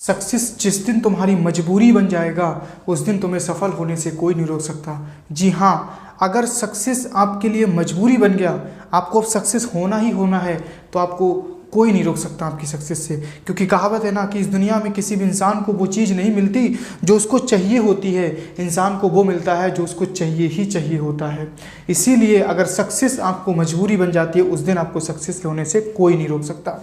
Success जिस दिन तुम्हारी मजबूरी बन जाएगा उस दिन तुम्हें सफल होने से कोई नहीं रोक सकता। जी हाँ, अगर सक्सेस आपके लिए मजबूरी बन गया, आपको अब सक्सेस होना ही होना है, तो आपको कोई नहीं रोक सकता आपकी सक्सेस से। क्योंकि कहावत है ना कि इस दुनिया में किसी भी इंसान को वो चीज़ नहीं मिलती जो उसको चाहिए होती है, इंसान को वो मिलता है जो उसको चाहिए ही चाहिए होता है। इसीलिए अगर सक्सेस आपको मजबूरी बन जाती है, उस दिन आपको सक्सेस होने से कोई नहीं रोक सकता।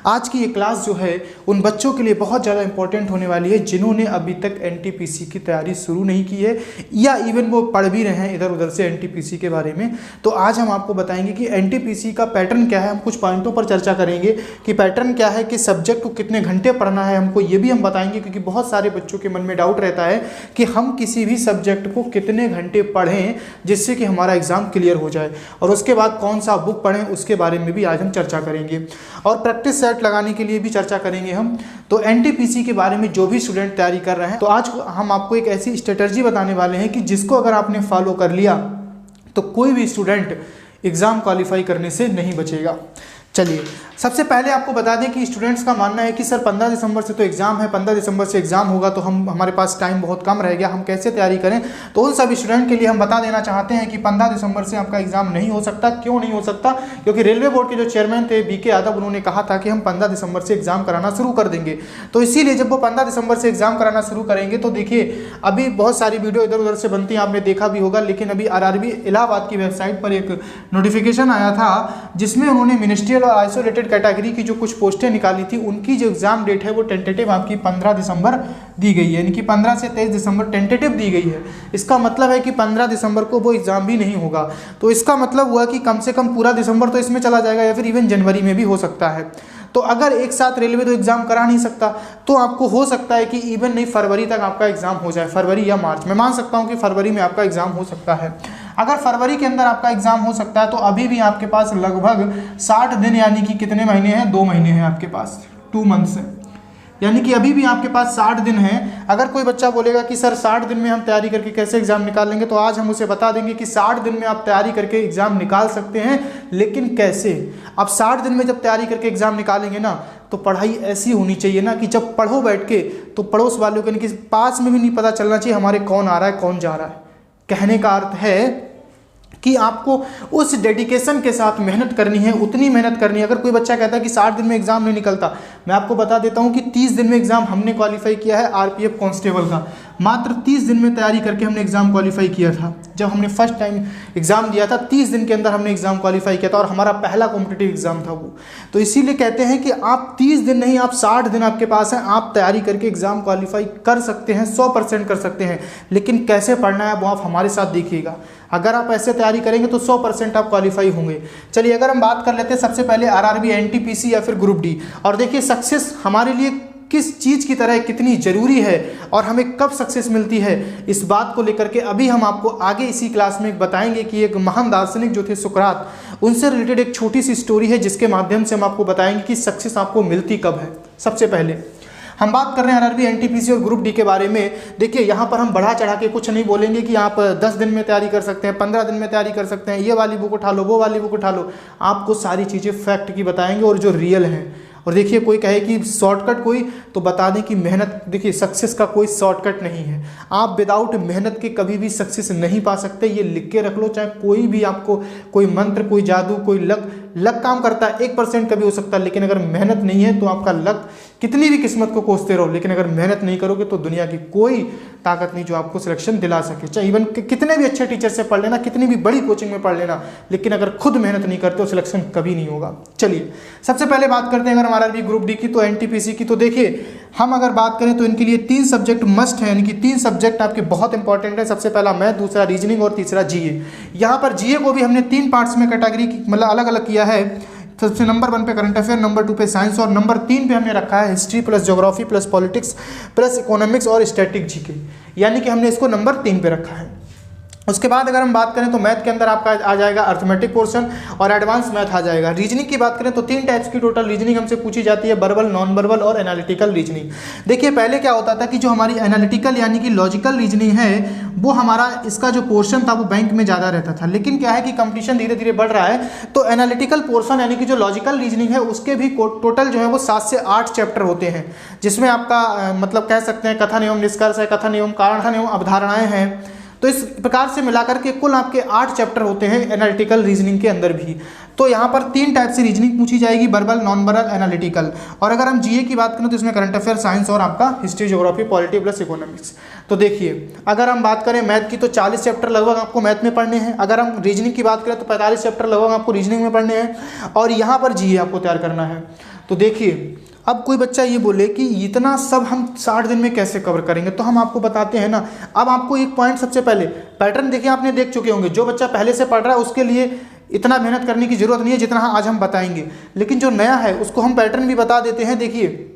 आज की ये क्लास जो है उन बच्चों के लिए बहुत ज़्यादा इंपॉर्टेंट होने वाली है जिन्होंने अभी तक एनटीपीसी की तैयारी शुरू नहीं की है, या इवन वो पढ़ भी रहे हैं इधर उधर से एनटीपीसी के बारे में। तो आज हम आपको बताएंगे कि एनटीपीसी का पैटर्न क्या है। हम कुछ पॉइंटों पर चर्चा करेंगे कि पैटर्न क्या है, कि सब्जेक्ट को कितने घंटे पढ़ना है हमको, ये भी हम बताएंगे। क्योंकि बहुत सारे बच्चों के मन में डाउट रहता है कि हम किसी भी सब्जेक्ट को कितने घंटे पढ़ें जिससे कि हमारा एग्जाम क्लियर हो जाए, और उसके बाद कौन सा बुक पढ़ें उसके बारे में भी आज हम चर्चा करेंगे, और प्रैक्टिस सेट लगाने के लिए भी चर्चा करेंगे हम। तो एनटीपीसी के बारे में जो भी स्टूडेंट तैयारी कर रहे हैं, तो आज हम आपको एक ऐसी स्ट्रेटजी बताने वाले हैं कि जिसको अगर आपने फॉलो कर लिया तो कोई भी स्टूडेंट एग्जाम क्वालिफाई करने से नहीं बचेगा। चलिए, सबसे पहले आपको बता दें कि स्टूडेंट्स का मानना है कि सर 15 दिसंबर से तो एग्ज़ाम है, 15 दिसंबर से एग्ज़ाम होगा तो हमारे पास टाइम बहुत कम रह गया, हम कैसे तैयारी करें। तो उन सभी स्टूडेंट के लिए हम बता देना चाहते हैं कि 15 दिसंबर से आपका एग्ज़ाम नहीं हो सकता। क्यों नहीं हो सकता? क्योंकि रेलवे बोर्ड के जो चेयरमैन थे बीके यादव, उन्होंने कहा था कि हम 15 दिसंबर से एग्ज़ाम कराना शुरू कर देंगे। तो इसीलिए जब वो 15 दिसंबर से एग्ज़ाम कराना शुरू करेंगे, तो देखिए अभी बहुत सारी वीडियो इधर उधर से बनती हैं, आपने देखा भी होगा, लेकिन अभी आरआरबी इलाहाबाद की वेबसाइट पर एक नोटिफिकेशन आया था जिसमें उन्होंने मिनिस्ट्रियल और आइसोलेटेड कैटेगरी की जो कुछ पोस्टें निकाली थी, उनकी जो एग्जाम डेट है वो टेंटेटिव आपकी 15 दिसंबर दी गई है, यानी कि 15 से 23 दिसंबर टेंटेटिव दी गई है। इसका मतलब है कि 15 दिसंबर को वो एग्जाम भी नहीं होगा। तो इसका मतलब हुआ कि कम से कम पूरा दिसंबर तो इसमें चला जाएगा, या फिर इवन जनवरी में भी हो सकता है। तो अगर एक साथ रेलवे तो एग्जाम करा नहीं सकता, तो आपको हो सकता है कि इवन नहीं फरवरी तक आपका एग्जाम हो जाए, फरवरी या मार्च में। मान सकता हूं कि फरवरी में आपका एग्जाम हो सकता है। अगर फरवरी के अंदर आपका एग्जाम हो सकता है तो अभी भी आपके पास लगभग 60 दिन, यानी कि कितने महीने हैं, 2 महीने हैं आपके पास, 2 मंथ्स है, यानी कि अभी भी आपके पास 60 दिन हैं। अगर कोई बच्चा बोलेगा कि सर 60 दिन में हम तैयारी करके कैसे एग्जाम निकाल लेंगे, तो आज हम उसे बता देंगे कि 60 दिन में आप तैयारी करके एग्जाम निकाल सकते हैं, लेकिन कैसे। आप 60 दिन में जब तैयारी करके एग्जाम निकालेंगे ना, तो पढ़ाई ऐसी होनी चाहिए ना कि जब पढ़ो बैठ के, तो पड़ोस वालों को, यानी कि पास में भी नहीं पता चलना चाहिए हमारे कौन आ रहा है कौन जा रहा है। कहने का अर्थ है कि आपको उस डेडिकेशन के साथ मेहनत करनी है, उतनी मेहनत करनी है। अगर कोई बच्चा कहता है कि 60 दिन में एग्जाम नहीं निकलता, मैं आपको बता देता हूं कि 30 दिन में एग्जाम हमने क्वालिफाई किया है आरपीएफ कांस्टेबल का। मात्र 30 दिन में तैयारी करके हमने एग्जाम क्वालिफाई किया था। जब हमने फर्स्ट टाइम एग्जाम दिया था, 30 दिन के अंदर हमने एग्जाम क्वालिफाई किया था, और हमारा पहला कॉम्पिटिटिव एग्जाम था वो। तो इसीलिए कहते हैं कि आप 30 दिन नहीं, आप 60 दिन आपके पास हैं, आप तैयारी करके एग्जाम क्वालिफाई कर सकते हैं, 100% कर सकते हैं। लेकिन कैसे पढ़ना है वो आप हमारे साथ देखिएगा। अगर आप ऐसे तैयारी करेंगे तो 100% आप क्वालिफाई होंगे। चलिए, अगर हम बात कर लेते हैं सबसे पहले आरआरबी, एनटीपीसी या फिर ग्रुप डी, और देखिए सक्सेस हमारे लिए किस चीज़ की तरह कितनी ज़रूरी है और हमें कब सक्सेस मिलती है, इस बात को लेकर के अभी हम आपको आगे इसी क्लास में बताएंगे कि एक महान दार्शनिक जो थे सुकरात, उनसे रिलेटेड एक छोटी सी स्टोरी है जिसके माध्यम से हम आपको बताएंगे कि सक्सेस आपको मिलती कब है। सबसे पहले हम बात कर रहे हैं आरआरबी, एनटीपीसी और ग्रुप डी के बारे में। देखिए, यहाँ पर हम बढ़ा चढ़ा के कुछ नहीं बोलेंगे कि आप 10 दिन में तैयारी कर सकते हैं, 15 दिन में तैयारी कर सकते हैं, ये वाली बुक उठा लो, वो वाली बुक उठा लो। आपको सारी चीज़ें फैक्ट की बताएंगे और जो रियल हैं। और देखिए, कोई कहे कि शॉर्टकट कोई, तो बता दें कि मेहनत, देखिए सक्सेस का कोई शॉर्टकट नहीं है। आप विदाउट मेहनत के कभी भी सक्सेस नहीं पा सकते, ये लिख के रख लो। चाहे कोई भी आपको कोई मंत्र, कोई जादू, कोई लक काम करता है, 1% कभी हो सकता है, लेकिन अगर मेहनत नहीं है तो आपका लक, कितनी भी किस्मत को कोसते रहो, लेकिन अगर मेहनत नहीं करोगे तो दुनिया की कोई ताकत नहीं जो आपको सिलेक्शन दिला सके। चाहे इवन कितने भी अच्छे टीचर से पढ़ लेना, कितनी भी बड़ी कोचिंग में पढ़ लेना, लेकिन अगर खुद मेहनत नहीं करते हो सिलेक्शन कभी नहीं होगा। चलिए, सबसे पहले बात करते हैं अगर हमारा भी ग्रुप डी की तो एनटीपीसी की। तो देखिए, हम अगर बात करें तो इनके लिए 3 सब्जेक्ट मस्ट है, यानी कि 3 सब्जेक्ट आपके बहुत इंपॉर्टेंट है। सबसे पहला मैथ, दूसरा रीजनिंग और तीसरा जीए। यहाँ पर जीए को भी हमने 3 पार्ट्स में कैटेगरी मतलब अलग अलग किया है। सबसे नंबर 1 पे करंट अफेयर, नंबर 2 पे साइंस, और नंबर 3 पे हमने रखा है history plus geography plus politics plus economics और स्टैटिक जीके, यानी कि हमने इसको नंबर 3 पे रखा है। उसके बाद अगर हम बात करें तो मैथ के अंदर आपका आ जाएगा अर्थमेटिक पोर्शन और एडवांस मैथ आ जाएगा। रीजनिंग की बात करें तो 3 टाइप्स की टोटल रीजनिंग हमसे पूछी जाती है, वर्बल, नॉन वर्बल और एनालिटिकल रीजनिंग। देखिए पहले क्या होता था कि जो हमारी एनालिटिकल यानी कि लॉजिकल रीजनिंग है वो हमारा इसका जो पोर्शन था वो बैंक में ज़्यादा रहता था, लेकिन क्या है कि कंपटीशन धीरे धीरे बढ़ रहा है तो एनालिटिकल पोर्शन यानी कि जो लॉजिकल रीजनिंग है उसके भी टोटल जो है वो 7 से 8 चैप्टर होते हैं, जिसमें आपका मतलब कह सकते हैं कथन एवं निष्कर्ष है, कथन एवं कारण एवं अवधारणाएं हैं। तो इस प्रकार से मिलाकर के कुल आपके 8 चैप्टर होते हैं एनालिटिकल रीजनिंग के अंदर भी। तो यहाँ पर 3 टाइप से रीजनिंग पूछी जाएगी, वर्बल, नॉन वर्बल, एनालिटिकल। और अगर हम जीए की बात करें तो इसमें करंट अफेयर, साइंस और आपका history, geography, polity plus economics. तो देखिए अगर हम बात करें मैथ की तो 40 चैप्टर लगभग आपको मैथ में पढ़ने हैं। अगर हम रीजनिंग की बात करें तो 45 चैप्टर लगभग आपको रीजनिंग में पढ़ने हैं और यहाँ पर जीए आपको तैयार करना है। तो देखिए अब कोई बच्चा ये बोले कि इतना सब हम 60 दिन में कैसे कवर करेंगे, तो हम आपको बताते हैं ना। अब आपको एक पॉइंट सबसे पहले पैटर्न देखिए, आपने देख चुके होंगे, जो बच्चा पहले से पढ़ रहा है उसके लिए इतना मेहनत करने की जरूरत नहीं है जितना आज हम बताएंगे, लेकिन जो नया है उसको हम पैटर्न भी बता देते हैं। देखिए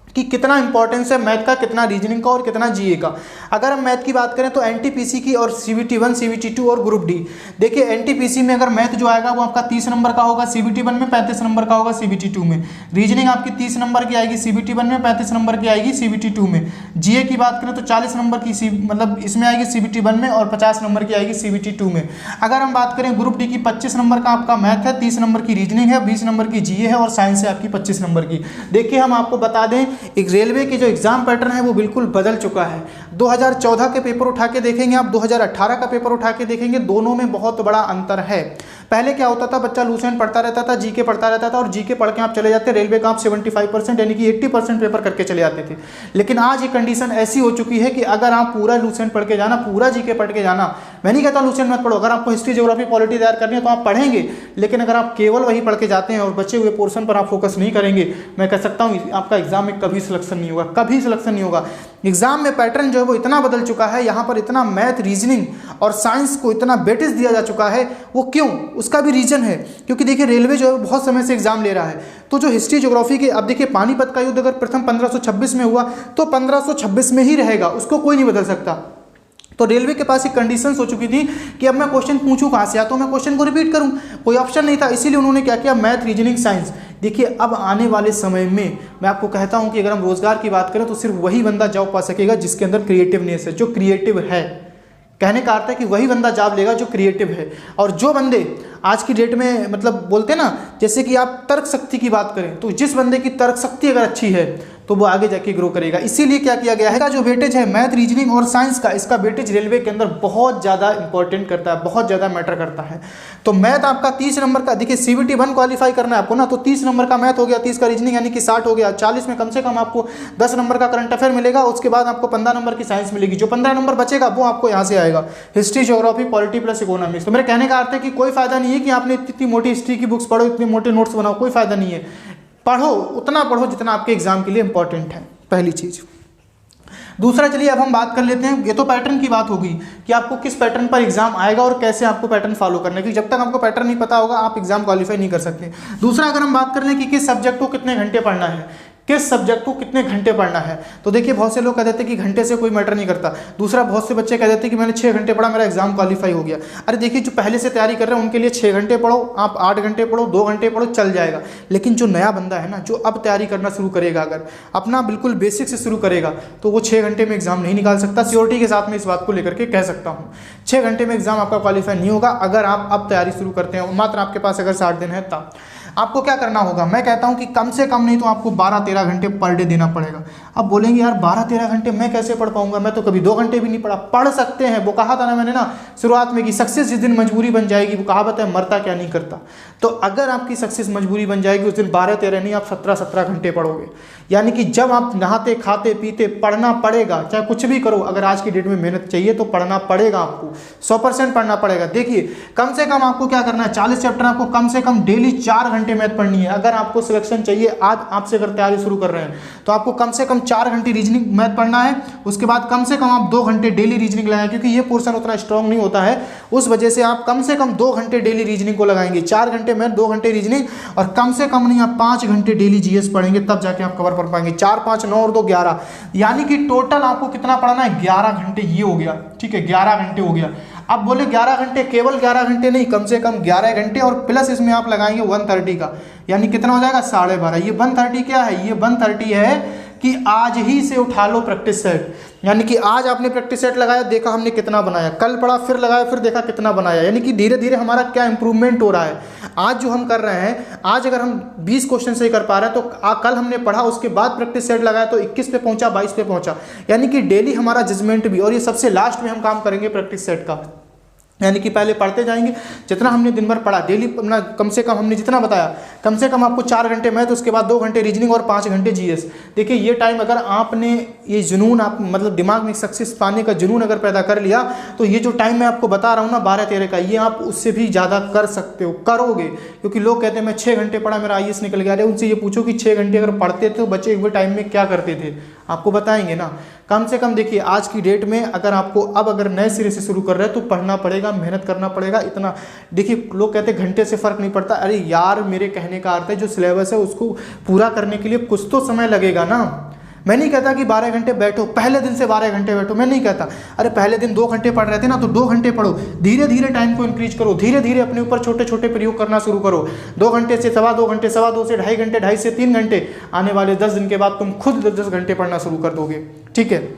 कि कितना इंपॉर्टेंस है मैथ का, कितना रीजनिंग का और कितना जीए का। अगर हम मैथ की बात करें तो एनटीपीसी की और सीबीटी 1, सीबीटी 2 और ग्रुप डी। देखिए एनटीपीसी में अगर मैथ जो आएगा वो आपका 30 नंबर का होगा, सीबीटी 1 में 35 नंबर का होगा, सीबीटी 2 में। रीजनिंग आपकी 30 नंबर की आएगी सीबीटी 1 में, 35 नंबर की आएगी सीबीटी 2 में। जीए की बात करें तो 40 नंबर की मतलब इसमें आएगी सीबीटी 1 में और 50 नंबर की आएगी सीबीटी 2 में। अगर हम बात करें ग्रुप डी की 25 नंबर का आपका मैथ है, 30 नंबर की रीजनिंग है, 20 नंबर की जीए है और साइंस है आपकी 25 नंबर की। देखिए हम आपको बता दें एक रेलवे की जो एग्जाम पैटर्न है वो बिल्कुल बदल चुका है। 2014 के पेपर उठा के देखेंगे आप, 2018 का पेपर उठा के देखेंगे, दोनों में बहुत बड़ा अंतर है। पहले क्या होता था, बच्चा लूसेंट पढ़ता रहता था, जीके पढ़ता रहता था और जीके पढ़ के आप चले जाते, रेलवे का आप 75% यानी कि 80% पेपर करके चले आते थे। लेकिन आज ये कंडीशन ऐसी हो चुकी है कि अगर आप पूरा लूसेंट पढ़ के जाना, पूरा जीके पढ़ के जाना, मैं नहीं कहता लूसेंट मत पढ़ो, अगर आपको हिस्ट्री, ज्योग्राफी, पॉलिटी तैयार करनी है तो आप पढ़ेंगे, लेकिन अगर आप केवल वही पढ़ के जाते हैं और बचे हुए पोर्शन पर आप फोकस नहीं करेंगे, मैं कह सकता हूँ आपका एग्जाम में कभी सिलेक्शन नहीं होगा, कभी सिलेक्शन नहीं होगा। एग्जाम में पैटर्न जो है वो इतना बदल चुका है, यहाँ पर इतना मैथ, रीजनिंग और साइंस को इतना वेटेज दिया जा चुका है। वो क्यों, उसका भी रीजन है, क्योंकि देखिए रेलवे जो है बहुत समय से एग्जाम ले रहा है। तो जो हिस्ट्री, ज्योग्राफी के, अब देखिए पानीपत का युद्ध अगर प्रथम 1526 में हुआ तो 1526 में ही रहेगा, उसको कोई नहीं बदल सकता। तो रेलवे के पास एक कंडीशन हो चुकी थी कि अब मैं क्वेश्चन पूछूं कहां से, या तो मैं क्वेश्चन को रिपीट करूं, कोई ऑप्शन नहीं था। इसीलिए उन्होंने क्या किया, मैथ, रीजनिंग, साइंस। देखिए अब आने वाले समय में मैं आपको कहता हूं कि अगर हम रोजगार की बात करें तो सिर्फ वही बंदा जॉब पा सकेगा जिसके अंदर क्रिएटिवनेस है, जो क्रिएटिव है। कहने का अर्थ है कि वही बंदा जॉब लेगा जो क्रिएटिव है। और जो बंदे आज की डेट में मतलब बोलते हैं ना, जैसे कि आप तर्क शक्ति की बात करें तो जिस बंदे की तर्क शक्ति अगर अच्छी है तो वो आगे जाके ग्रो करेगा। इसीलिए क्या किया गया है, का जो वेटेज है मैथ, रीजनिंग और साइंस का, इसका वेटेज रेलवे के अंदर बहुत ज़्यादा इंपॉर्टेंट करता है, बहुत ज़्यादा मैटर करता है। तो मैथ आपका 30 नंबर का, देखिए सीबीटी 1 क्वालिफाई करना है आपको ना, तो 30 नंबर का मैथ हो गया, 30 का रीजनिंग यानी कि 60 हो गया, 40 में कम से कम आपको 10 नंबर का करंट अफेयर मिलेगा। उसके बाद आपको 15 नंबर की साइंस मिलेगी, जो 15 नंबर बचेगा वो आपको यहाँ से आएगा, history, geography, polity plus economics. तो मेरे कहने का अर्थ है कि कोई फायदा नहीं है कि आपने इतनी मोटी हिस्ट्री की बुक्स पढ़ो, इतने मोटे नोट्स बनाओ, कोई फायदा नहीं है। पढ़ो उतना पढ़ो जितना आपके एग्जाम के लिए इंपॉर्टेंट है, पहली चीज। दूसरा, चलिए अब हम बात कर लेते हैं, ये तो पैटर्न की बात होगी कि आपको किस पैटर्न पर एग्जाम आएगा और कैसे आपको पैटर्न फॉलो करना है, क्योंकि जब तक आपको पैटर्न नहीं पता होगा आप एग्जाम क्वालिफाई नहीं कर सकते। दूसरा, अगर हम बात कर लें कि किस सब्जेक्ट को कितने घंटे पढ़ना है, किस सब्जेक्ट को कितने घंटे पढ़ना है, तो देखिए बहुत से लोग कह देते हैं कि घंटे से कोई मैटर नहीं करता। दूसरा, बहुत से बच्चे कह देते हैं कि मैंने 6 घंटे पढ़ा, मेरा एग्जाम क्वालिफाई हो गया। अरे देखिए, जो पहले से तैयारी कर रहे हैं उनके लिए 6 घंटे पढ़ो, आप 8 घंटे पढ़ो, 2 घंटे पढ़ो, चल जाएगा। लेकिन जो नया बंदा है ना, जो अब तैयारी करना शुरू करेगा, अगर अपना बिल्कुल बेसिक से शुरू करेगा तो वो 6 घंटे में एग्जाम नहीं निकाल सकता। सियोरिटी के साथ में इस बात को लेकर के कह सकता हूँ, 6 घंटे में एग्जाम आपका क्वालिफाई नहीं होगा। अगर आप अब तैयारी शुरू करते हैं, मात्र आपके पास अगर 60 दिन है तब आपको क्या करना होगा, मैं कहता हूं कि कम से कम नहीं तो आपको 12-13 घंटे पर डे देना पड़ेगा। अब बोलेंगे यार 12-13 घंटे मैं कैसे पढ़ पाऊंगा, मैं तो कभी 2 घंटे भी नहीं पढ़ा। पढ़ सकते हैं, वो कहा था ना मैंने ना शुरुआत में कि सक्सेस जिस दिन मजबूरी बन जाएगी, वो कहावत है मरता क्या नहीं करता। तो अगर आपकी सक्सेस मजबूरी बन जाएगी उस दिन 12-13 नहीं, आप 17-17 घंटे पढ़ोगे। यानी कि जब आप नहाते खाते पीते पढ़ना पड़ेगा, चाहे कुछ भी करो, अगर आज की डेट में मेहनत चाहिए तो पढ़ना पड़ेगा, आपको 100% पढ़ना पड़ेगा। देखिए कम से कम आपको क्या करना है, 40 चैप्टर आपको कम से कम डेली 4 घंटे मैथ पढ़नी है। अगर आपको सिलेक्शन चाहिए, आज आपसे अगर तैयारी शुरू कर रहे हैं तो आपको कम से कम 4 घंटे रीजनिंग मैथ पढ़ना है। उसके बाद कम से कम आप 2 घंटे डेली रीजनिंग लगाएं, क्योंकि ये पोर्शन उतना स्ट्रॉन्ग नहीं होता है, उस वजह से आप कम से कम 2 घंटे डेली रीजनिंग को लगाएंगे। 4 घंटे मैथ, 2 घंटे रीजनिंग, और कम से कम नहीं आप 5 घंटे डेली जीएस पढ़ेंगे, तब जाके आप कवर कर पाएंगे। 4, 5, 9 और 2, 11, यानी कि टोटल आपको कितना पढ़ना है, 11 घंटे। ये हो गया, ठीक है, 11 घंटे हो गया। अब बोले 11 घंटे, केवल 11 घंटे नहीं, कम से कम 11 घंटे और प्लस इसमें आप लगाएंगे 130 का, यानी कितना हो जाएगा 12.5। ये 130 क्या है, ये 130 है कि आज ही से उठा लो प्रैक्टिस सेट, यानी कि आज आपने प्रैक्टिस सेट लगाया, देखा हमने कितना बनाया, कल पढ़ा फिर लगाया फिर देखा कितना बनाया, यानी कि धीरे धीरे हमारा क्या इंप्रूवमेंट हो रहा है। आज जो हम कर रहे हैं, आज अगर हम 20 क्वेश्चन सही कर पा रहे हैं तो कल हमने पढ़ा, उसके बाद प्रैक्टिस सेट लगाया तो 21 पे पहुंचा, 22 पे पहुंचा, यानी कि डेली हमारा जजमेंट भी। और ये सबसे लास्ट में हम काम करेंगे प्रैक्टिस सेट का, यानी कि पहले पढ़ते जाएंगे, जितना हमने दिन भर पढ़ा डेली अपना, कम से कम हमने जितना बताया, कम से कम आपको 4 घंटे मैथ, उसके बाद 2 घंटे रीजनिंग और 5 घंटे जीएस। देखिए ये टाइम अगर आपने ये जुनून, आप मतलब दिमाग में सक्सेस पाने का जुनून अगर पैदा कर लिया, तो ये जो टाइम मैं आपको बता रहा हूँ ना 12-13 का, ये आप उससे भी ज़्यादा कर सकते हो, करोगे। क्योंकि लोग कहते हैं मैं 6 घंटे पढ़ा मेरा आईएएस निकल गया। अरे उनसे ये पूछो कि 6 घंटे अगर पढ़ते थे तो बचे हुए टाइम में क्या करते थे, आपको बताएंगे ना। कम से कम देखिए आज की डेट में अगर आपको अगर नए सिरे से शुरू कर रहे हैं तो पढ़ना पड़ेगा, मेहनत करना पड़ेगा। इतना देखिए लोग कहते हैं घंटे से फर्क नहीं पड़ता, अरे यार मेरे कहने का अर्थ है जो सिलेबस है उसको पूरा करने के लिए कुछ तो समय लगेगा ना। मैं नहीं कहता कि 12 घंटे बैठो, पहले दिन से 12 घंटे बैठो, मैं नहीं कहता। अरे पहले दिन 2 घंटे पढ़ रहे थे ना तो 2 घंटे पढ़ो, धीरे धीरे टाइम को इंक्रीज करो, धीरे धीरे अपने ऊपर छोटे छोटे प्रयोग करना शुरू करो। 2 घंटे से 2.25 घंटे, 2.25 से 2.5 घंटे, 2.5 से 3 घंटे, आने वाले 10 दिन के बाद तुम खुद 10 घंटे पढ़ना शुरू कर दोगे। ठीक है,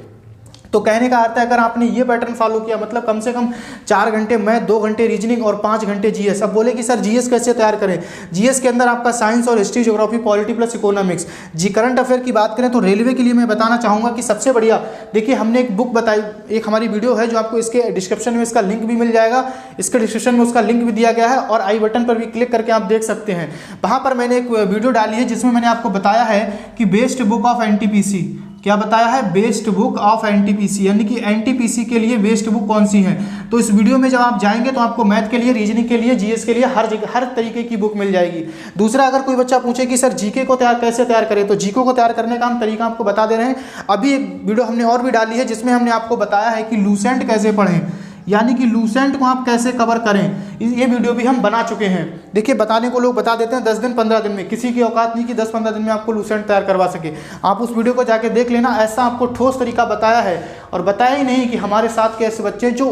तो कहने का अर्थ है अगर आपने ये पैटर्न फॉलो किया, मतलब कम से कम 4 घंटे मैथ, 2 घंटे रीजनिंग और 5 घंटे जीएस। अब बोले कि सर जीएस कैसे तैयार करें? जीएस के अंदर आपका साइंस और history, geography, polity plus economics. जी करंट अफेयर की बात करें तो रेलवे के लिए मैं बताना चाहूँगा कि सबसे बढ़िया, देखिए हमने एक बुक बताई, एक हमारी वीडियो है जो आपको इसके डिस्क्रिप्शन में इसका लिंक भी मिल जाएगा, इसके डिस्क्रिप्शन में उसका लिंक भी दिया गया है और आई बटन पर भी क्लिक करके आप देख सकते हैं। वहाँ पर मैंने एक वीडियो डाली है जिसमें मैंने आपको बताया है कि बेस्ट बुक ऑफ एनटीपीसी, क्या बताया है? बेस्ट बुक ऑफ एनटीपीसी, यानी कि एनटीपीसी के लिए बेस्ट बुक कौन सी है। तो इस वीडियो में जब आप जाएंगे तो आपको मैथ के लिए, रीजनिंग के लिए, जीएस के लिए हर जगह हर तरीके की बुक मिल जाएगी। दूसरा, अगर कोई बच्चा पूछे कि सर जीके को कैसे तैयार करें, तो जीके को तैयार करने का हम तरीका आपको बता दे रहे हैं। अभी एक वीडियो हमने और भी डाली है जिसमें हमने आपको बताया है कि लूसेंट कैसे पढ़ें, यानी कि लूसेंट को आप कैसे कवर करें, ये वीडियो भी हम बना चुके हैं। देखिए बताने को लोग बता देते हैं 10 दिन 15 दिन में, किसी की औकात नहीं कि 10-15 दिन में आपको लूसेंट तैयार करवा सके। आप उस वीडियो को जाके देख लेना, ऐसा आपको ठोस तरीका बताया है। और बताया ही नहीं कि हमारे साथ के ऐसे बच्चे जो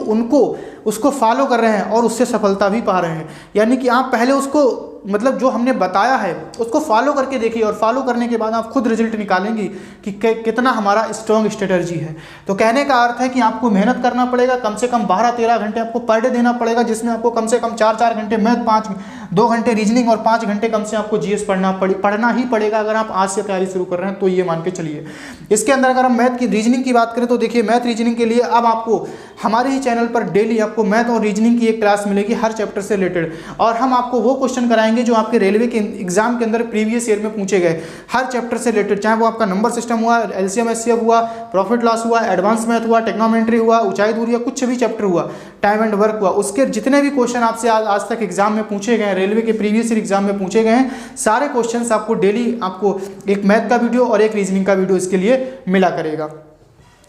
उसको फॉलो कर रहे हैं और उससे सफलता भी पा रहे हैं। यानी कि आप पहले उसको, मतलब जो हमने बताया है उसको फॉलो करके देखिए, और फॉलो करने के बाद आप खुद रिजल्ट निकालेंगे कि कितना हमारा स्ट्रॉन्ग स्ट्रेटजी है। तो कहने का अर्थ है कि आपको मेहनत करना पड़ेगा, कम से कम 12-13 घंटे आपको पर डे देना पड़ेगा, जिसमें आपको कम से कम 4-4 घंटे मैथ, 2 घंटे रीजनिंग और 5 घंटे कम से आपको जीएस पढ़ना ही पड़ेगा। अगर आप आज से तैयारी शुरू कर रहे हैं तो ये मान के चलिए। इसके अंदर अगर हम मैथ की, रीजनिंग की बात करें तो देखिए मैथ रीजनिंग के लिए अब आपको हमारे ही चैनल पर डेली आपको मैथ और रीजनिंग की एक क्लास मिलेगी हर चैप्टर से रिलेटेड, और हम आपको वो क्वेश्चन कराएंगे जो आपके रेलवे के एग्जाम के अंदर प्रीवियस ईयर में पूछे गए, हर चैप्टर से रिलेटेड, चाहे वो आपका नंबर सिस्टम हुआ, एलसीएम एचसीएफ हुआ, प्रॉफिट लॉस हुआ, एडवांस मैथ हुआ, टेक्नोमेट्री हुआ, ऊंचाई दूरी, कुछ भी चैप्टर हुआ, टाइम एंड वर्क हुआ, उसके जितने भी क्वेश्चन आपसे आज तक एग्जाम में पूछे गए, रेलवे के प्रीवियस ईयर एग्जाम में पूछे गए हैं, सारे क्वेश्चंस आपको डेली आपको एक मैथ का वीडियो और एक रीजनिंग का वीडियो इसके लिए मिला करेगा।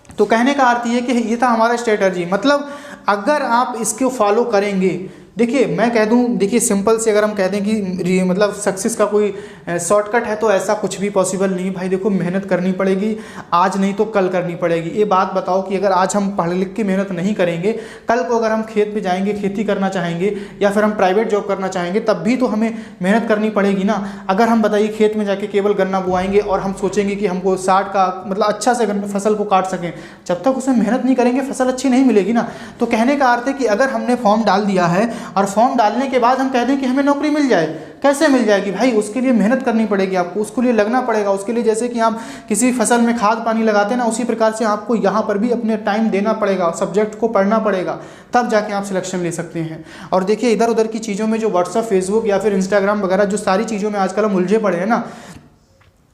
तो कहने का अर्थ ये कि ये था हमारा स्ट्रेटजी, मतलब अगर आप इसको फॉलो करेंगे, देखिए मैं कह दूं, देखिए सिंपल से अगर हम कह दें कि मतलब सक्सेस का कोई शॉर्टकट है तो ऐसा कुछ भी पॉसिबल नहीं भाई। देखो मेहनत करनी पड़ेगी, आज नहीं तो कल करनी पड़ेगी। ये बात बताओ कि अगर आज हम पढ़ लिख के मेहनत नहीं करेंगे, कल को अगर हम खेत पे जाएंगे, खेती करना चाहेंगे या फिर हम प्राइवेट जॉब करना चाहेंगे, तब भी तो हमें मेहनत करनी पड़ेगी ना। अगर हम बताइए खेत में जाके केवल गन्ना बुआएंगे और हम सोचेंगे कि हमको 60 का मतलब अच्छा से फसल को काट सकें, जब तक उसमें मेहनत नहीं करेंगे फसल अच्छी नहीं मिलेगी ना। तो कहने का अर्थ है कि अगर हमने फॉर्म डाल दिया है और फॉर्म डालने के बाद हम कह दें कि हमें नौकरी मिल जाए, कैसे मिल जाएगी भाई? उसके लिए मेहनत करनी पड़ेगी आपको, उसके लिए लगना पड़ेगा। उसके लिए जैसे कि आप किसी फसल में खाद पानी लगाते हैं ना, उसी प्रकार से आपको यहाँ पर भी अपने टाइम देना पड़ेगा, सब्जेक्ट को पढ़ना पड़ेगा, तब जाके आप सिलेक्शन ले सकते हैं। और देखिए इधर उधर की चीज़ों में जो व्हाट्सअप, फेसबुक या फिर इंस्टाग्राम वगैरह जो सारी चीज़ों में आजकल हम उलझे पड़े हैं ना,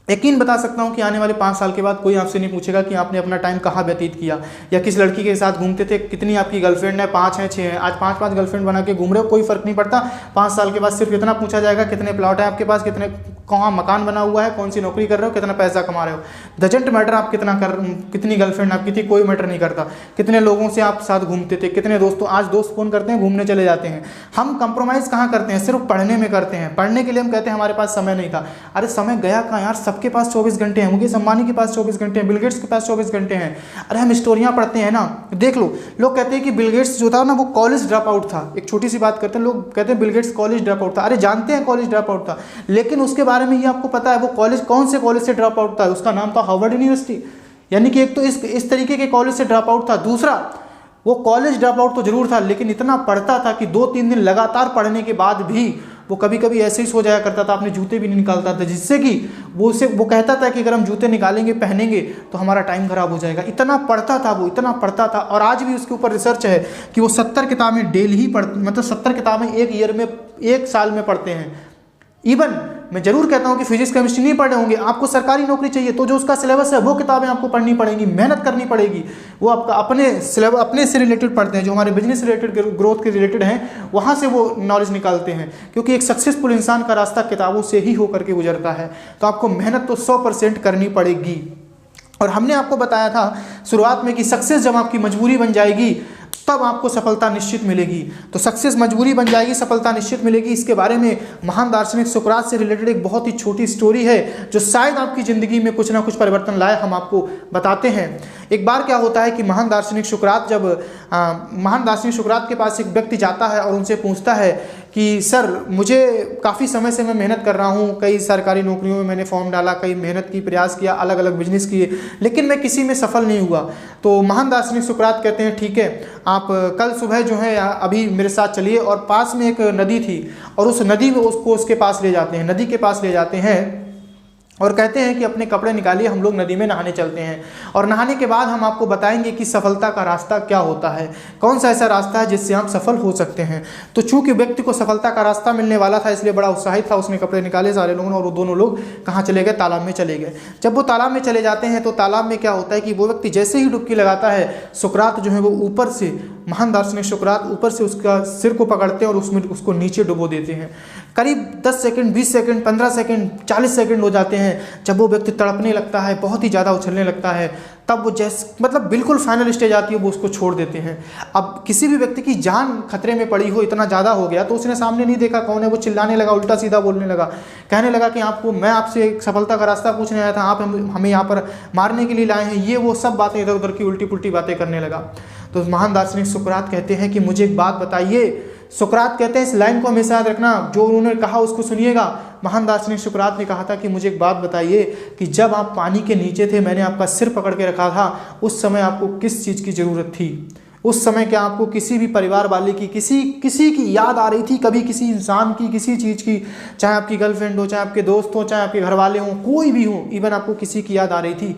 यकीन बता सकता हूँ कि आने वाले 5 साल के बाद कोई आपसे नहीं पूछेगा कि आपने अपना टाइम कहाँ व्यतीत किया, या किस लड़की के साथ घूमते थे, कितनी आपकी गर्लफ्रेंड है, 5 हैं 6 हैं। आज 5-5 गर्लफ्रेंड बना के घूम रहे हो, कोई फर्क नहीं पड़ता। 5 साल के बाद सिर्फ इतना पूछा जाएगा कितने प्लॉट है आपके पास, कितने कहाँ मकान बना हुआ है, कौन सी नौकरी कर रहे हो, कितना पैसा कमा रहे हो, डजंट मैटर आप कितनी गर्लफ्रेंड आपकी थी, कोई मैटर नहीं करता। कितने लोगों से आप साथ घूमते थे, कितने दोस्तों, आज दोस्त फोन करते हैं घूमने चले जाते हैं। हम कंप्रोमाइज़ कहाँ करते हैं, सिर्फ पढ़ने में करते हैं। पढ़ने के लिए हम कहते हैं हमारे पास समय नहीं था, अरे समय गया कहाँ यार, सबके पास 24 घंटे हैं, मुकेश अंबानी के पास 24 घंटे हैं, बिल गेट्स के पास 24 घंटे हैं। अरे हम स्टोरियाँ पढ़ते हैं ना, देख लो, लोग कहते हैं कि बिल गेट्स जो था ना वो कॉलेज ड्रॉप आउट था। एक छोटी सी बात करते हैं, लोग कहते हैं Bill Gates college drop out था। अरे जानते हैं कॉलेज ड्रॉप आउट था, लेकिन उसके बारे में ये आपको पता है वो कॉलेज कौन से कॉलेज से ड्रॉप आउट था? उसका नाम था हार्वर्ड यूनिवर्सिटी। यानी कि एक तो इस तरीके के कॉलेज से ड्रॉप आउट था, दूसरा वो कॉलेज ड्रॉप आउट तो जरूर था, लेकिन इतना पढ़ता था कि 2-3 दिन लगातार पढ़ने के बाद भी वो कभी कभी ऐसे ही सो जाया करता था, अपने जूते भी नहीं निकालता था, जिससे कि वो कहता था कि अगर हम जूते निकालेंगे पहनेंगे तो हमारा टाइम खराब हो जाएगा। इतना पढ़ता था वो, इतना पढ़ता था। और आज भी उसके ऊपर रिसर्च है कि वो 70 किताबें डेली ही मतलब 70 किताबें एक ईयर में, एक साल में पढ़ते हैं। इवन मैं जरूर कहता हूं कि फिजिक्स केमिस्ट्री नहीं पढ़े होंगे, आपको सरकारी नौकरी चाहिए तो जो उसका सिलेबस है वो किताबें आपको पढ़नी पड़ेंगी, मेहनत करनी पड़ेगी। वो आपका अपने से रिलेटेड पढ़ते हैं, जो हमारे बिजनेस रिलेटेड, ग्रोथ के रिलेटेड हैं, वहाँ से वो नॉलेज निकालते हैं, क्योंकि एक सक्सेसफुल इंसान का रास्ता किताबों से ही होकर के गुजरता है। तो आपको मेहनत तो 100% करनी पड़ेगी। और हमने आपको बताया था शुरुआत में कि सक्सेस जब आपकी मजबूरी बन जाएगी तब आपको सफलता निश्चित मिलेगी। तो सक्सेस मजबूरी बन जाएगी, सफलता निश्चित मिलेगी। इसके बारे में महान दार्शनिक सुकरात से रिलेटेड एक बहुत ही छोटी स्टोरी है जो शायद आपकी ज़िंदगी में कुछ ना कुछ परिवर्तन लाए, हम आपको बताते हैं। एक बार क्या होता है कि महान दार्शनिक सुकरात के पास एक व्यक्ति जाता है और उनसे पूछता है कि सर, मुझे काफ़ी समय से मैं मेहनत कर रहा हूँ, कई सरकारी नौकरियों में मैंने फॉर्म डाला, कई मेहनत की, प्रयास किया, अलग अलग बिजनेस किए, लेकिन मैं किसी में सफल नहीं हुआ। तो महान दार्शनिक सुकरात कहते हैं ठीक है, आप कल सुबह जो है अभी मेरे साथ चलिए, और पास में एक नदी थी और उस नदी में उसके पास ले जाते हैं, नदी के पास ले जाते हैं और कहते हैं कि अपने कपड़े निकालिए, हम लोग नदी में नहाने चलते हैं, और नहाने के बाद हम आपको बताएंगे कि सफलता का रास्ता क्या होता है, कौन सा ऐसा रास्ता है जिससे आप सफल हो सकते हैं। तो चूंकि व्यक्ति को सफलता का रास्ता मिलने वाला था, इसलिए बड़ा उत्साहित था, उसने कपड़े निकाले सारे लोगों ने, और वो दोनों लोग कहाँ चले गए, तालाब में चले गए। जब वो तालाब में चले जाते हैं तो तालाब में क्या होता है कि वो व्यक्ति जैसे ही डुबकी लगाता है, सुकरात जो है वो ऊपर से, महान दार्शनिक सुकरात ऊपर से उसका सिर को पकड़ते हैं और उसको नीचे डुबो देते हैं। करीब 10 सेकंड, 20 सेकंड, 15 सेकंड, 40 सेकंड हो जाते हैं। जब वो व्यक्ति तड़पने लगता है, बहुत ही ज़्यादा उछलने लगता है, तब वो मतलब बिल्कुल फाइनल स्टेज आती है, वो उसको छोड़ देते हैं। अब किसी भी व्यक्ति की जान खतरे में पड़ी हो, इतना ज़्यादा हो गया, तो उसने सामने नहीं देखा कौन है, वो चिल्लाने लगा, उल्टा सीधा बोलने लगा, कहने लगा कि मैं आपसे एक सफलता का रास्ता पूछने आया था, आप हमें यहाँ पर मारने के लिए लाए हैं, ये वो सब बातें इधर उधर की उल्टी पुल्टी बातें करने लगा। तो महान दार्शनिक सुकरात कहते हैं कि मुझे एक बात बताइए। सुकरात कहते हैं, इस लाइन को हमेशा याद रखना, जो उन्होंने कहा उसको सुनिएगा। महान दार्शनिक सुकरात ने कहा था कि मुझे एक बात बताइए कि जब आप पानी के नीचे थे, मैंने आपका सिर पकड़ के रखा था, उस समय आपको किस चीज़ की ज़रूरत थी? उस समय क्या आपको किसी भी परिवार वाले की, किसी की याद आ रही थी? कभी किसी इंसान की, किसी चीज़ की, चाहे आपकी गर्लफ्रेंड हो, चाहे आपके दोस्त हो, चाहे आपके घर वाले हों, कोई भी हो, इवन आपको किसी की याद आ रही थी?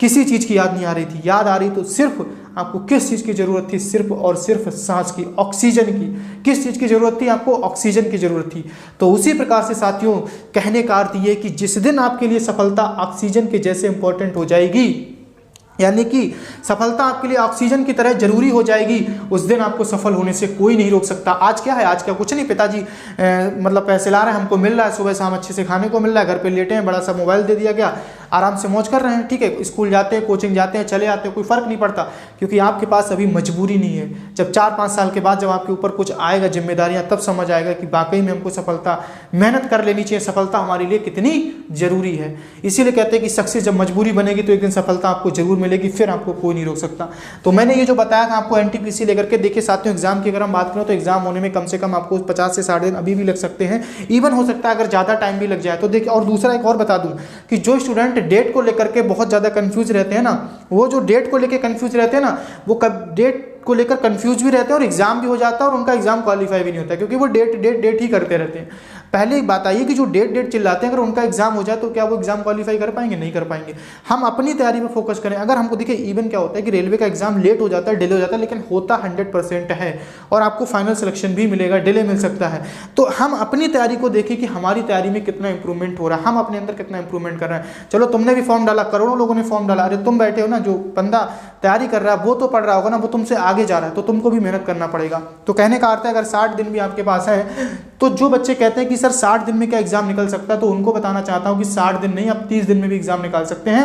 किसी चीज़ की याद नहीं आ रही थी। याद आ रही तो सिर्फ आपको किस चीज़ की ज़रूरत थी? सिर्फ और सिर्फ सांस की, ऑक्सीजन की। किस चीज़ की ज़रूरत थी? आपको ऑक्सीजन की ज़रूरत थी। तो उसी प्रकार से साथियों, कहने का अर्थ ये कि जिस दिन आपके लिए सफलता ऑक्सीजन के जैसे इंपॉर्टेंट हो जाएगी, यानी कि सफलता आपके लिए ऑक्सीजन की तरह जरूरी हो जाएगी, उस दिन आपको सफल होने से कोई नहीं रोक सकता। आज क्या है? आज क्या कुछ नहीं, पिताजी मतलब पैसे ला रहे हैं, हमको मिल रहा है, सुबह शाम अच्छे से खाने को मिल रहा है, घर पे लेटे हैं, बड़ा सा मोबाइल दे दिया गया, आराम से मौज कर रहे हैं, ठीक है, स्कूल जाते हैं, कोचिंग जाते हैं, चले आते हैं, कोई फ़र्क नहीं पड़ता, क्योंकि आपके पास अभी मजबूरी नहीं है। जब 4-5 साल के बाद जब आपके ऊपर कुछ आएगा, जिम्मेदारियां, तब समझ आएगा कि वाकई में हमको सफलता, मेहनत कर लेनी चाहिए, सफलता हमारे लिए कितनी जरूरी है। इसीलिए कहते हैं कि सक्सेस जब मजबूरी बनेगी तो एक दिन सफलता आपको जरूर मिलेगी, फिर आपको कोई नहीं रोक सकता। तो मैंने ये जो बताया था आपको एनटीपीसी लेकर के, देखिए साथियों, एग्जाम की अगर हम बात करें तो एग्जाम होने में कम से कम आपको 50 से 60 दिन अभी भी लग सकते हैं, इवन हो सकता है अगर ज़्यादा टाइम भी लग जाए तो। देखिए, और दूसरा एक और बता दूं कि जो स्टूडेंट डेट को लेकर के बहुत ज़्यादा कंफ्यूज रहते हैं ना, वो जो डेट को लेकर कंफ्यूज रहते हैं ना, वो डेट को लेकर कंफ्यूज भी रहते हैं और एग्जाम भी हो जाता है और उनका एग्जाम क्वालिफाई भी नहीं होता, क्योंकि वो डेट ही करते रहते हैं। पहले एक बात आइए कि जो डेट चिल्लाते हैं, अगर उनका एग्जाम हो जाए तो क्या वो एग्जाम क्वालिफाई कर पाएंगे? नहीं कर पाएंगे। हम अपनी तैयारी पर फोकस करें। अगर हमको देखिए, इवन क्या होता है कि रेलवे का एग्जाम लेट हो जाता है, डिले हो जाता है, लेकिन होता 100% है और आपको फाइनल सिलेक्शन भी मिलेगा, डिले मिल सकता है। तो हम अपनी तैयारी को देखें कि हमारी तैयारी में कितना इंप्रूवमेंट हो रहा है, हम अपने अंदर कितना इंप्रूवमेंट कर रहे हैं। चलो, तुमने भी फॉर्म डाला, करोड़ों लोगों ने फॉर्म डाला, अरे तुम बैठे हो ना, जो बंदा तैयारी कर रहा है वो तो पढ़ रहा होगा ना, वो तुमसे आगे जा रहा है, तो तुमको भी मेहनत करना पड़ेगा। तो कहने का अर्थ है, अगर 60 दिन भी आपके पास है तो जो बच्चे कहते हैं कि सर 60 दिन में क्या एग्जाम निकल सकता है, तो उनको बताना चाहता हूँ कि 60 दिन नहीं, आप 30 दिन में भी एग्जाम निकाल सकते हैं।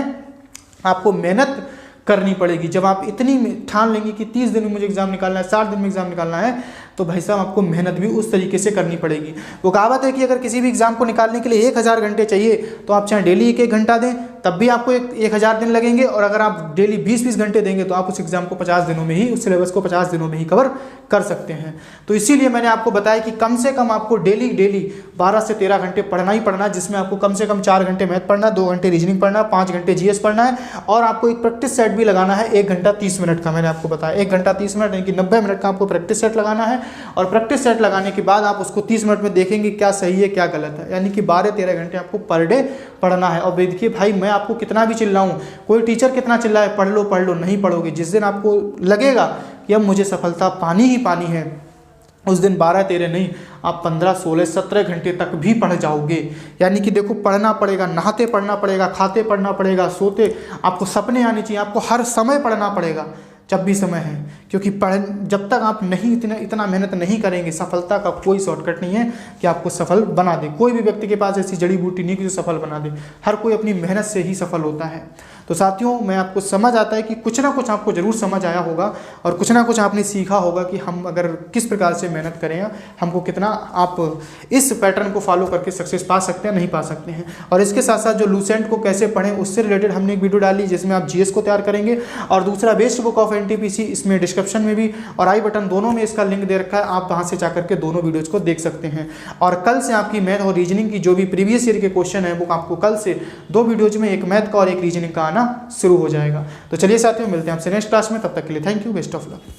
आपको मेहनत करनी पड़ेगी। जब आप इतनी ठान लेंगे कि 30 दिन में मुझे एग्जाम निकालना है, 60 दिन में एग्जाम निकालना है, तो भाई साहब आपको मेहनत भी उस तरीके से करनी पड़ेगी। वो कहावत है कि अगर किसी भी एग्जाम को निकालने के लिए 1000 घंटे चाहिए, तो आप चाहे डेली 1-1 घंटा दें, तब भी आपको 1000 दिन लगेंगे। और अगर आप डेली 20-20 घंटे देंगे, तो आप उस एग्जाम को 50 दिनों में ही, उस सिलेबस को 50 दिनों में ही कवर कर सकते हैं। तो इसीलिए मैंने आपको बताया कि कम से कम आपको डेली 12 से 13 घंटे पढ़ना ही पढ़ना है, जिसमें आपको कम से कम 4 घंटे मैथ पढ़ना, 2 घंटे रीजनिंग पढ़ना, 5 घंटे जीएस पढ़ना है, और आपको एक प्रैक्टिस सेट भी लगाना है 1 घंटा 30 मिनट का। मैंने आपको बताया 1 घंटा 30 मिनट यानी कि 90 मिनट का आपको प्रैक्टिस सेट लगाना है। और प्रैक्टिस सेट लगाने के बाद आप उसको 30 मिनट में देखेंगे क्या सही है क्या गलत है, यानी कि 12-13 घंटे आपको पर डे पढ़ना है। और देखिए भाई, मैं आपको कितना भी चिल्लाऊं, कोई टीचर कितना चिल्लाए पढ़ लो, नहीं पढ़ोगे, जिस दिन आपको लगेगा कि अब मुझे सफलता पानी ही पानी है, उस दिन 12-13 नहीं, आप 15-16-17 घंटे तक भी पढ़ जाओगे। यानी कि देखो, पढ़ना पड़ेगा, नहाते पढ़ना पड़ेगा, खाते पढ़ना पड़ेगा, सोते, आपको सपने आने चाहिए, आपको हर समय पढ़ना पड़ेगा जब भी समय है। क्योंकि जब तक आप नहीं इतना मेहनत नहीं करेंगे, सफलता का कोई शॉर्टकट नहीं है कि आपको सफल बना दे। कोई भी व्यक्ति के पास ऐसी जड़ी बूटी नहीं कि जो सफल बना दे, हर कोई अपनी मेहनत से ही सफल होता है। तो साथियों, मैं आपको समझ आता है कि कुछ ना कुछ आपको ज़रूर समझ आया होगा और कुछ ना कुछ आपने सीखा होगा कि हम अगर किस प्रकार से मेहनत करें, हमको कितना आप इस पैटर्न को फॉलो करके सक्सेस पा सकते हैं, नहीं पा सकते हैं। और इसके साथ साथ जो लूसेंट को कैसे पढ़ें, उससे रिलेटेड हमने एक वीडियो डाली जिसमें आप जीएस को तैयार करेंगे, और दूसरा बेस्ट बुक ऑफ एनटीपीसी, इसमें डिस्क्रिप्शन में भी और आई बटन दोनों में इसका लिंक दे रखा है, आप वहां से जाकर के दोनों वीडियोज को देख सकते हैं। और कल से आपकी मैथ और रीजनिंग की जो भी प्रीवियस ईयर के क्वेश्चन है, वो आपको कल से 2 वीडियोज में, एक मैथ का और एक रीजनिंग का आना शुरू हो जाएगा। तो चलिए साथियों, मिलते हैं आपसे नेक्स्ट क्लास में, तब तक के लिए thank you, best of luck.